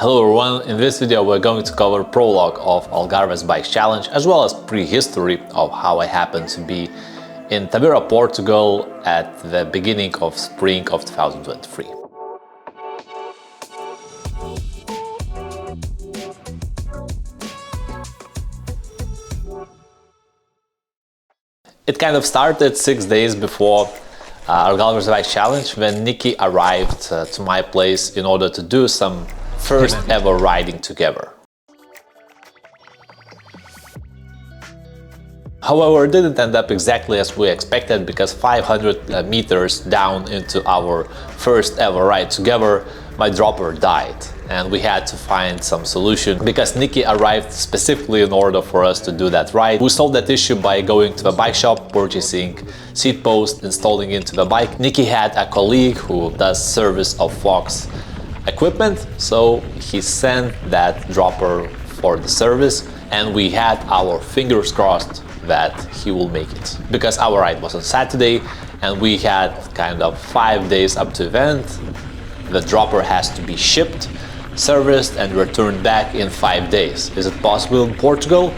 Hello everyone, in this video we're going to cover Prologue of Algarve Bike Challenge as well as prehistory of how I happened to be in Tavira, Portugal at the beginning of spring of 2023. It kind of started 6 days before Algarve Bike Challenge when Nikki arrived to my place in order to do some first ever riding together. However, it didn't end up exactly as we expected because 500 meters down into our first ever ride together, my dropper died and we had to find some solution because Nikki arrived specifically in order for us to do that ride. We solved that issue by going to the bike shop, purchasing seat posts, installing into the bike. Nikki had a colleague who does service of Fox equipment, so he sent that dropper for the service and we had our fingers crossed that he will make it. Because our ride was on Saturday and we had kind of 5 days up to event, the dropper has to be shipped, serviced and returned back in 5 days. Is it possible in Portugal?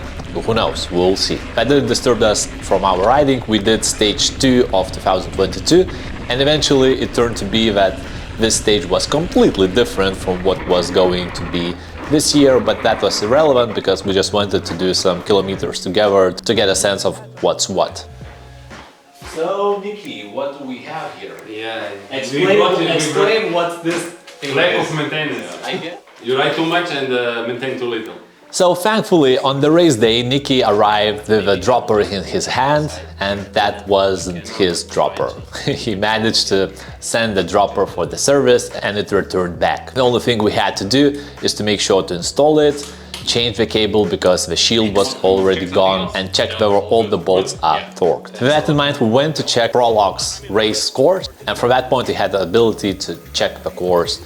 Who knows, we'll see. That didn't disturb us from our riding. We did stage 2 of 2022 and eventually it turned to be that this stage was completely different from what was going to be this year, but that was irrelevant because we just wanted to do some kilometers together to get a sense of what's what. So, Nikki, what do we have here? Yeah, Explain what this thing lack is. of maintenance. I get. You ride too much and maintain too little. So thankfully on the race day, Nikki arrived with a dropper in his hand and that wasn't his dropper. He managed to send the dropper for the service and it returned back. The only thing we had to do is to make sure to install it, change the cable because the shield was already gone and check whether all the bolts are torqued. With that in mind, we went to check Prologue's race course and from that point we had the ability to check the course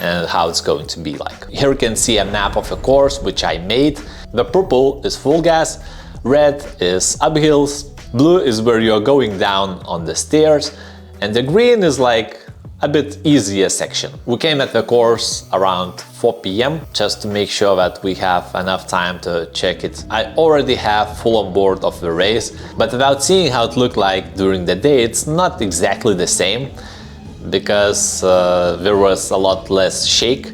and how it's going to be like. Here you can see a map of the course which I made. The purple is full gas, red is uphills, blue is where you're going down on the stairs, and the green is like a bit easier section. We came at the course around 4 p.m. just to make sure that we have enough time to check it. I already have full on board of the race, but without seeing how it looked like during the day, it's not exactly the same because there was a lot less shake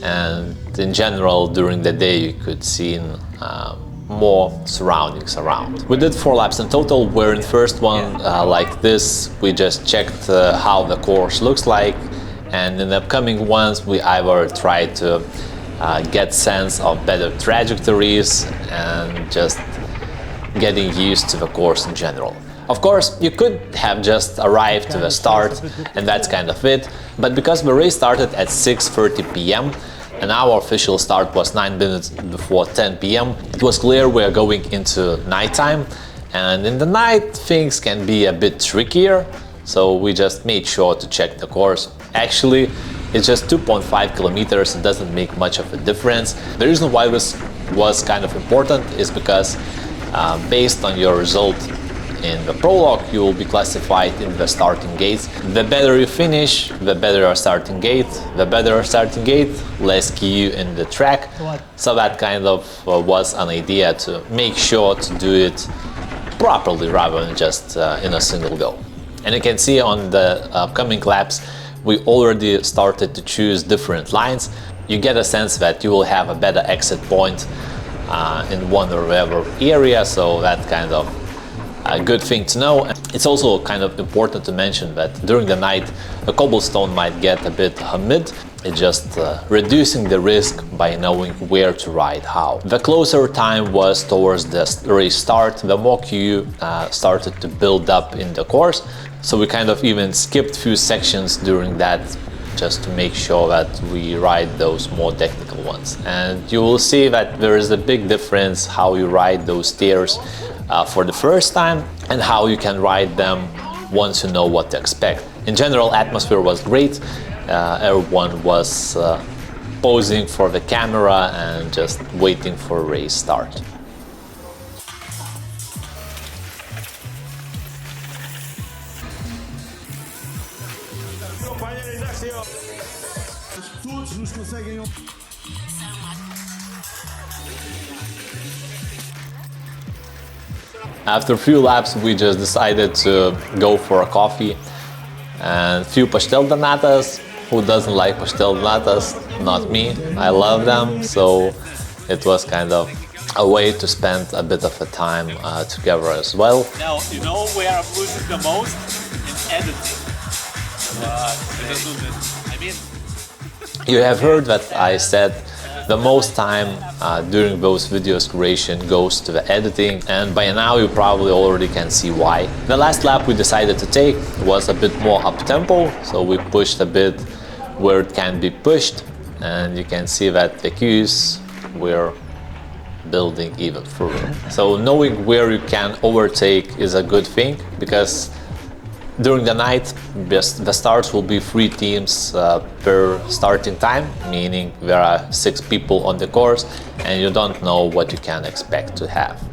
and in general during the day you could see more surroundings around. We did 4 laps in total, where in first one like this we just checked how the course looks like, and in the upcoming ones we either try to get sense of better trajectories and just getting used to the course in general. Of course, you could have just arrived to the start and that's kind of it, but because the race started at 6:30 p.m. and our official start was 9 minutes before 10 p.m, it was clear we are going into nighttime, and in the night things can be a bit trickier, so we just made sure to check the course. Actually, it's just 2.5 kilometers, it doesn't make much of a difference. The reason why this was kind of important is because based on your result in the Prologue, you will be classified in the starting gates. The better you finish, the better your starting gate. The better your starting gate, less queue in the track. So that kind of was an idea to make sure to do it properly rather than just in a single go. And you can see on the upcoming laps, we already started to choose different lines. You get a sense that you will have a better exit point in one or other area, so that kind of a good thing to know. It's also kind of important to mention that during the night the cobblestone might get a bit humid. It's just reducing the risk by knowing where to ride how. The closer time was towards the race start, the more queue started to build up in the course, so we kind of even skipped few sections during that just to make sure that we ride those more technical ones. And you will see that there is a big difference how you ride those stairs for the first time and how you can ride them once you know what to expect. In general, atmosphere was great. Everyone was posing for the camera and just waiting for race start. Todos nos conseguem After a few laps, we just decided to go for a coffee and few pastel de natas. Who doesn't like pastel de natas? Not me. I love them, so it was kind of a way to spend a bit of a time together as well. Now, you know where I'm losing the most? In editing. I mean... You have heard that I said the most time during those videos creation goes to the editing, and by now you probably already can see why. The last lap we decided to take was a bit more up-tempo, so we pushed a bit where it can be pushed, and you can see that the queues were building even further. So knowing where you can overtake is a good thing, because during the night the starts will be 3 teams per starting time, meaning there are 6 people on the course and you don't know what you can expect to have.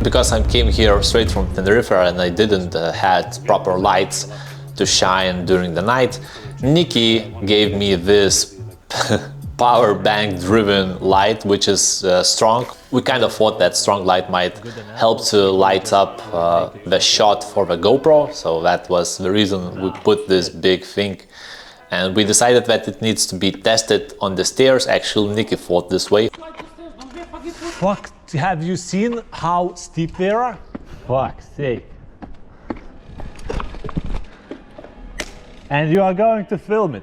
Because I came here straight from Tenerife and I didn't had proper lights to shine during the night, Nikki gave me this power bank driven light, which is strong. We kind of thought that strong light might help to light up the shot for the GoPro, so that was the reason we put this big thing. And we decided that it needs to be tested on the stairs. Actually, Nikki thought this way. Fuck, have you seen how steep they are? Fuck's sake. And you are going to film it.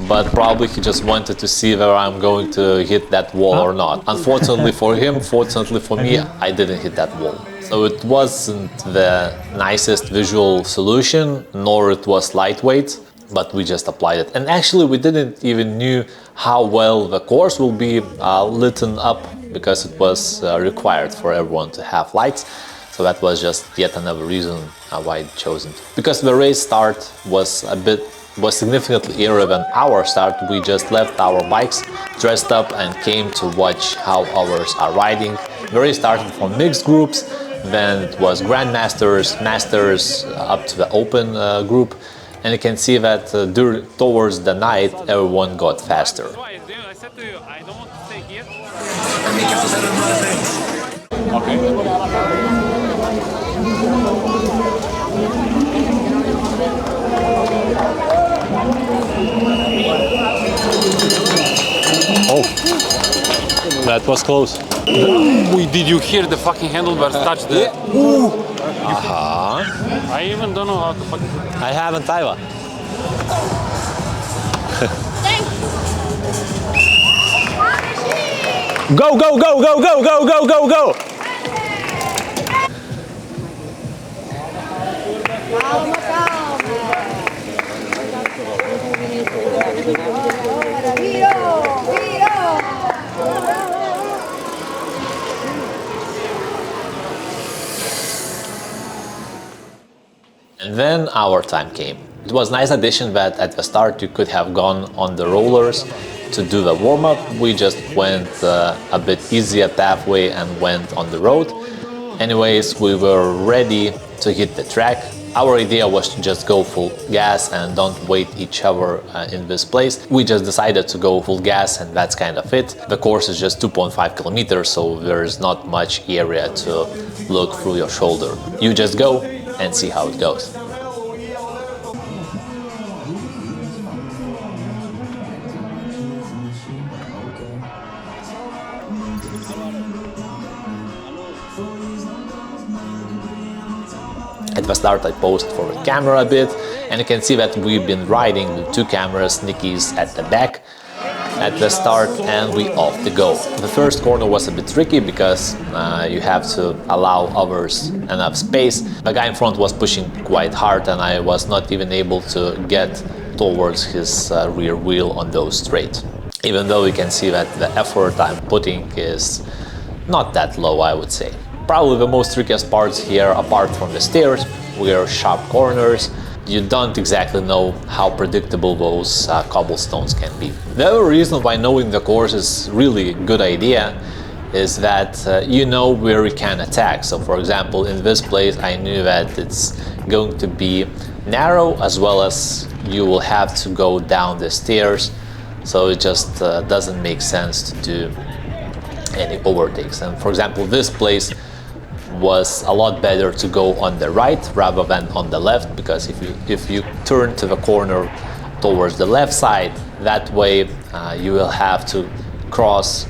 But probably he just wanted to see whether I'm going to hit that wall or not. Unfortunately for him, fortunately for me, I didn't hit that wall. So it wasn't the nicest visual solution, nor it was lightweight, but we just applied it. And actually we didn't even knew how well the course will be lit up, because it was required for everyone to have lights. So that was just yet another reason why I chose it. Because the race start was significantly earlier than our start, we just left our bikes, dressed up and came to watch how others are riding. The race started from mixed groups, then it was Grandmasters, Masters, up to the open group. And you can see that towards the night, everyone got faster. I said to you, I don't want to stay here. Oh, that was close. Did you hear the fucking handlebars touch the... I even don't know how to fucking... I haven't either. Go, go, go, go, go, go, go, go, go! And then our time came. It was a nice addition that at the start you could have gone on the rollers to do the warm-up. We just went a bit easier pathway and went on the road. Anyways, we were ready to hit the track. Our idea was to just go full gas and don't wait each other in this place. We just decided to go full gas, and that's kind of it. The course is just 2.5 kilometers, so there's not much area to look through your shoulder. You just go and see how it goes. At the start I posed for the camera a bit, and you can see that we've been riding with 2 cameras. Nikki's at the back. at the start, and we off to go. The first corner was a bit tricky because you have to allow others enough space. The guy in front was pushing quite hard and I was not even able to get towards his rear wheel on those straight. Even though you can see that the effort I'm putting is not that low, I would say. Probably the most trickiest parts here, apart from the stairs, were sharp corners. You don't exactly know how predictable those cobblestones can be. The other reason why knowing the course is really a good idea is that you know where you can attack. So for example, in this place I knew that it's going to be narrow, as well as you will have to go down the stairs, so it just doesn't make sense to do any overtakes. And for example, this place was a lot better to go on the right rather than on the left, because if you turn to the corner towards the left side, that way you will have to cross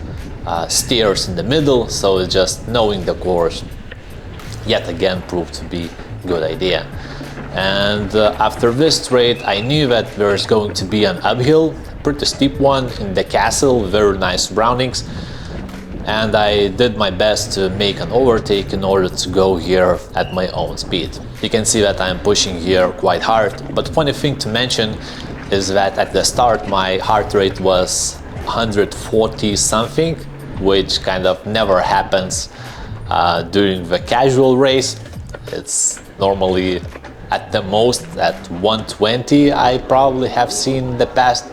stairs in the middle. So just knowing the course yet again proved to be a good idea. And after this straight, I knew that there's going to be an uphill, pretty steep one in the castle, very nice surroundings. And I did my best to make an overtake in order to go here at my own speed. You can see that I'm pushing here quite hard, but funny thing to mention is that at the start my heart rate was 140 something, which kind of never happens during the casual race. It's normally at the most at 120 I probably have seen in the past.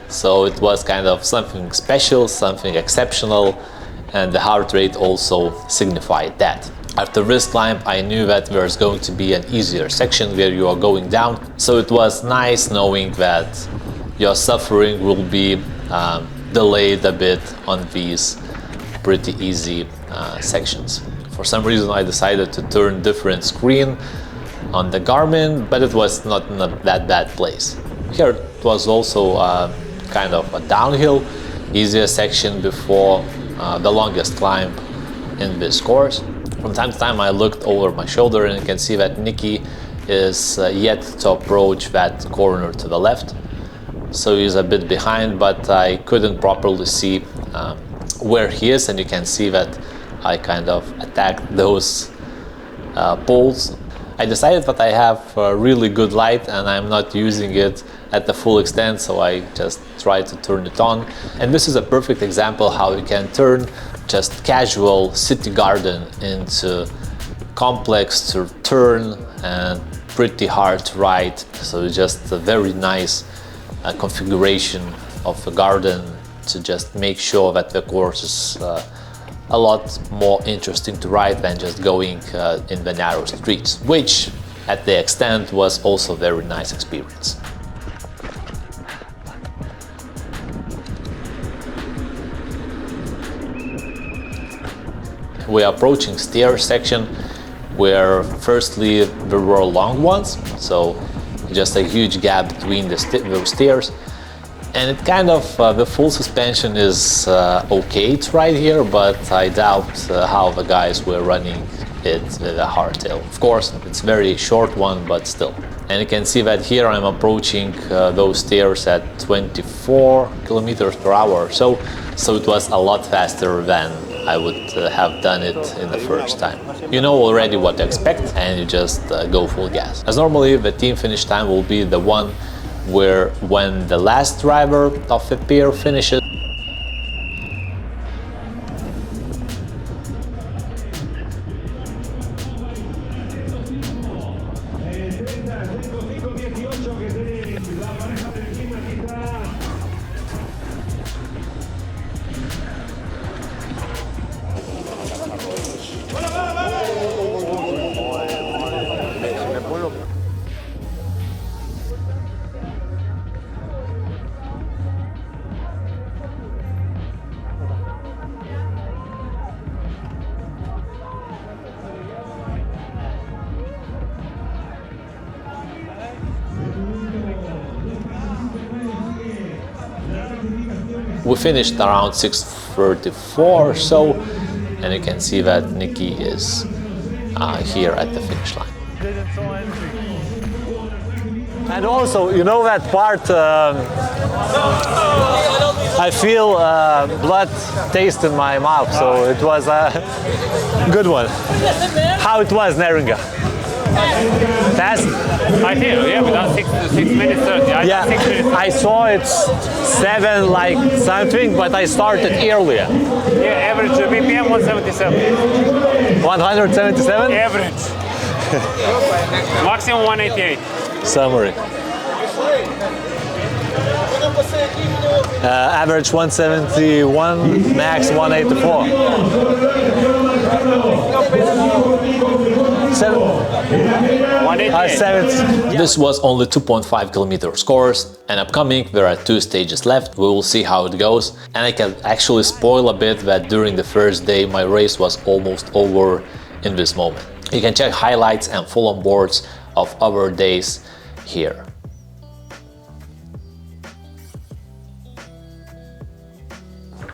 So it was kind of something special, something exceptional, and the heart rate also signified that. After this climb, I knew that there's going to be an easier section where you are going down, so it was nice knowing that your suffering will be delayed a bit on these pretty easy sections. For some reason I decided to turn different screen on the Garmin, but it was not in that bad place. Here it was also kind of a downhill, easier section before the longest climb in this course. From time to time I looked over my shoulder and you can see that Nicky is yet to approach that corner to the left. So he's a bit behind, but I couldn't properly see where he is, and you can see that I kind of attacked those poles. I decided that I have a really good light and I'm not using it at the full extent, so I just tried to turn it on. And this is a perfect example how you can turn just casual city garden into complex to turn and pretty hard to ride. So it's just a very nice configuration of the garden to just make sure that the course is a lot more interesting to ride than just going in the narrow streets, which at the extent was also a very nice experience. We are approaching stair section where firstly there were long ones, so just a huge gap between those stairs. And it kind of, the full suspension is okay to ride here, but I doubt how the guys were running it with a hardtail. Of course, it's a very short one, but still. And you can see that here I'm approaching those stairs at 24 kilometers per hour. So it was a lot faster than I would have done it in the first time. You know already what to expect and you just go full gas. As normally, the team finish time will be the one where when the last driver of the pair finishes, we finished around 6:34 or so, and you can see that Nicky is here at the finish line. And also, you know that part I feel blood taste in my mouth, so it was a good one. How it was, Neringa? Fast? I think, yeah, we done 6 minutes 30. Yeah, 6 minutes. I saw it's 7 like something, but I started earlier. Yeah, average BPM 177. 177? Average. Maximum 188. Summary. Average 171, max 184. This was only 2.5 kilometer course, and upcoming there are 2 stages left. We will see how it goes, and I can actually spoil a bit that during the first day my race was almost over in this moment. You can check highlights and full onboards of our days here.